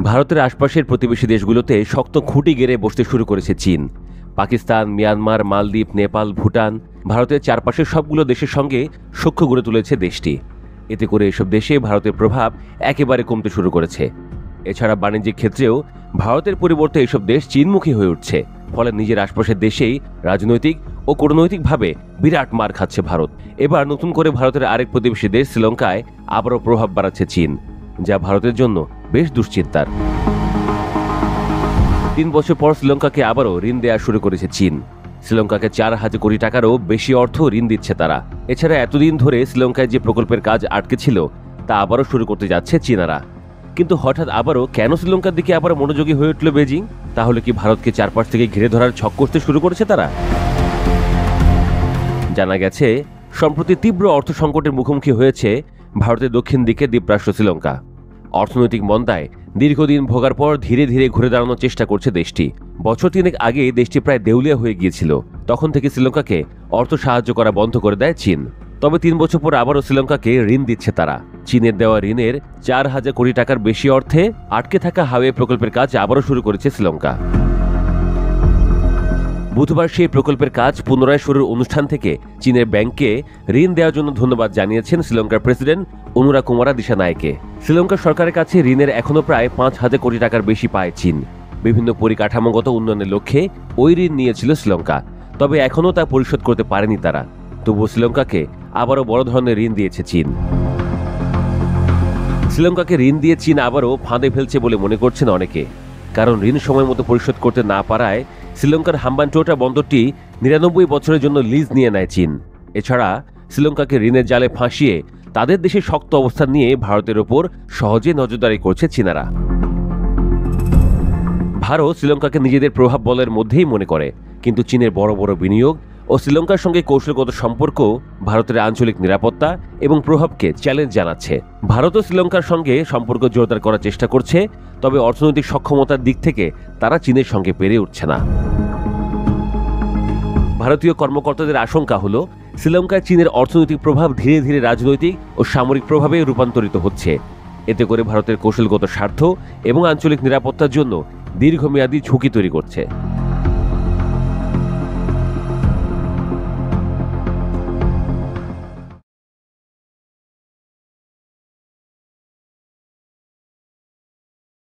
ভারতের আশপাশের প্রতিবেশী দেশগুলোতে শক্ত খুঁটি গেড়ে বসতে শুরু করেছে চীন। পাকিস্তান, মিয়ানমার, মালদ্বীপ, নেপাল, ভুটান, ভারতের চারপাশের সবগুলো দেশের সঙ্গে সখ্য গড়ে তুলেছে দেশটি। এতে করে এসব দেশে ভারতের প্রভাব একেবারে কমতে শুরু করেছে। এছাড়া বাণিজ্যিক ক্ষেত্রেও ভারতের পরিবর্তে এসব দেশ চীনমুখী হয়ে উঠছে। ফলে নিজের আশপাশের দেশেই রাজনৈতিক ও কূটনৈতিকভাবে বিরাট মার খাচ্ছে ভারত। এবার নতুন করে ভারতের আরেক প্রতিবেশী দেশ শ্রীলঙ্কায় আবারও প্রভাব বাড়াচ্ছে চীন, যা ভারতের জন্য বেশ দুশ্চিন্তার। ৩ বছর পর শ্রীলঙ্কাকে আবারও ঋণ দেওয়া শুরু করেছে চীন। শ্রীলঙ্কাকে ৪,০০০ কোটি টাকারও বেশি অর্থ ঋণ দিচ্ছে তারা। এছাড়া এতদিন ধরে শ্রীলঙ্কায় যে প্রকল্পের কাজ আটকে ছিল তা আবারও শুরু করতে যাচ্ছে চীনারা। কিন্তু হঠাৎ আবারও কেন শ্রীলঙ্কার দিকে আবার মনোযোগী হয়ে উঠল বেজিং? তাহলে কি ভারতকে চারপাশ থেকে ঘিরে ধরার ছক করতে শুরু করেছে তারা? জানা গেছে, সম্প্রতি তীব্র অর্থ সংকটের মুখোমুখি হয়েছে ভারতের দক্ষিণ দিকের দ্বীপরাষ্ট্র শ্রীলঙ্কা। অর্থনৈতিক মন্দায় দীর্ঘদিন ভোগার পর ধীরে ধীরে ঘুরে দাঁড়ানোর চেষ্টা করছে দেশটি। বছর ৩ আগে দেশটি প্রায় দেউলিয়া হয়ে গিয়েছিল। তখন থেকে শ্রীলঙ্কাকে অর্থ সাহায্য করা বন্ধ করে দেয় চীন। তবে ৩ বছর পর আবারও শ্রীলঙ্কাকে ঋণ দিচ্ছে তারা। চীনের দেওয়া ঋণের ৪,০০০ কোটি টাকার বেশি অর্থে আটকে থাকা হাইওয়ে প্রকল্পের কাজ আবারও শুরু করেছে শ্রীলঙ্কা। বুধবার সেই প্রকল্পের কাজ পুনরায় শুরুর অনুষ্ঠান থেকে চীনের ব্যাংককে ঋণ দেওয়ার জন্য ধন্যবাদ জানিয়েছেন শ্রীলঙ্কার প্রেসিডেন্ট অনুরাকুমারা দিশানায়েকে। শ্রীলঙ্কা সরকারের কাছে ঋণের এখনও প্রায় ৫,০০০ কোটি টাকার বেশি পায় চীন। বিভিন্ন পরিকাঠামোগত উন্নয়নের লক্ষ্যে ওই ঋণ নিয়েছিল শ্রীলঙ্কা, তবে এখনও তা পরিশোধ করতে পারেনি তারা। তবুও শ্রীলঙ্কাকে আবারও বড় ধরনের ঋণ দিয়েছে চীন। শ্রীলঙ্কাকে ঋণ দিয়ে চীন আবারও ফাঁদে ফেলছে বলে মনে করছেন অনেকে। কারণ ঋণ সময় মতো পরিশোধ করতে না পারায় শ্রীলঙ্কার হাম্বানটোটা বন্দরটি ৯৯ বছরের জন্য লিজ নিয়ে নেয় চীন। এছাড়া শ্রীলঙ্কাকে ঋণের জালে ফাঁসিয়ে তাদের দেশের শক্ত অবস্থান নিয়ে ভারতের ওপর সহজে নজরদারি করছে চীনারা। ভারত শ্রীলঙ্কাকে নিজেদের প্রভাব বলের মধ্যেই মনে করে, কিন্তু চীনের বড় বড় বিনিয়োগ ও শ্রীলঙ্কার সঙ্গে কৌশলগত সম্পর্ক ভারতের আঞ্চলিক নিরাপত্তা এবং প্রভাবকে চ্যালেঞ্জ জানাচ্ছে। ভারত ও শ্রীলঙ্কার সঙ্গে সম্পর্ক জোরদার করার চেষ্টা করছে, তবে অর্থনৈতিক সক্ষমতার দিক থেকে তারা চীনের সঙ্গে পেরে উঠছে না। ভারতীয় কর্মকর্তাদের আশঙ্কা হল, শ্রীলঙ্কায় চীনের অর্থনৈতিক প্রভাব ধীরে ধীরে রাজনৈতিক ও সামরিক প্রভাবে রূপান্তরিত হচ্ছে। এতে করে ভারতের কৌশলগত স্বার্থ এবং আঞ্চলিক নিরাপত্তার জন্য দীর্ঘমেয়াদী ঝুঁকি তৈরি করছে।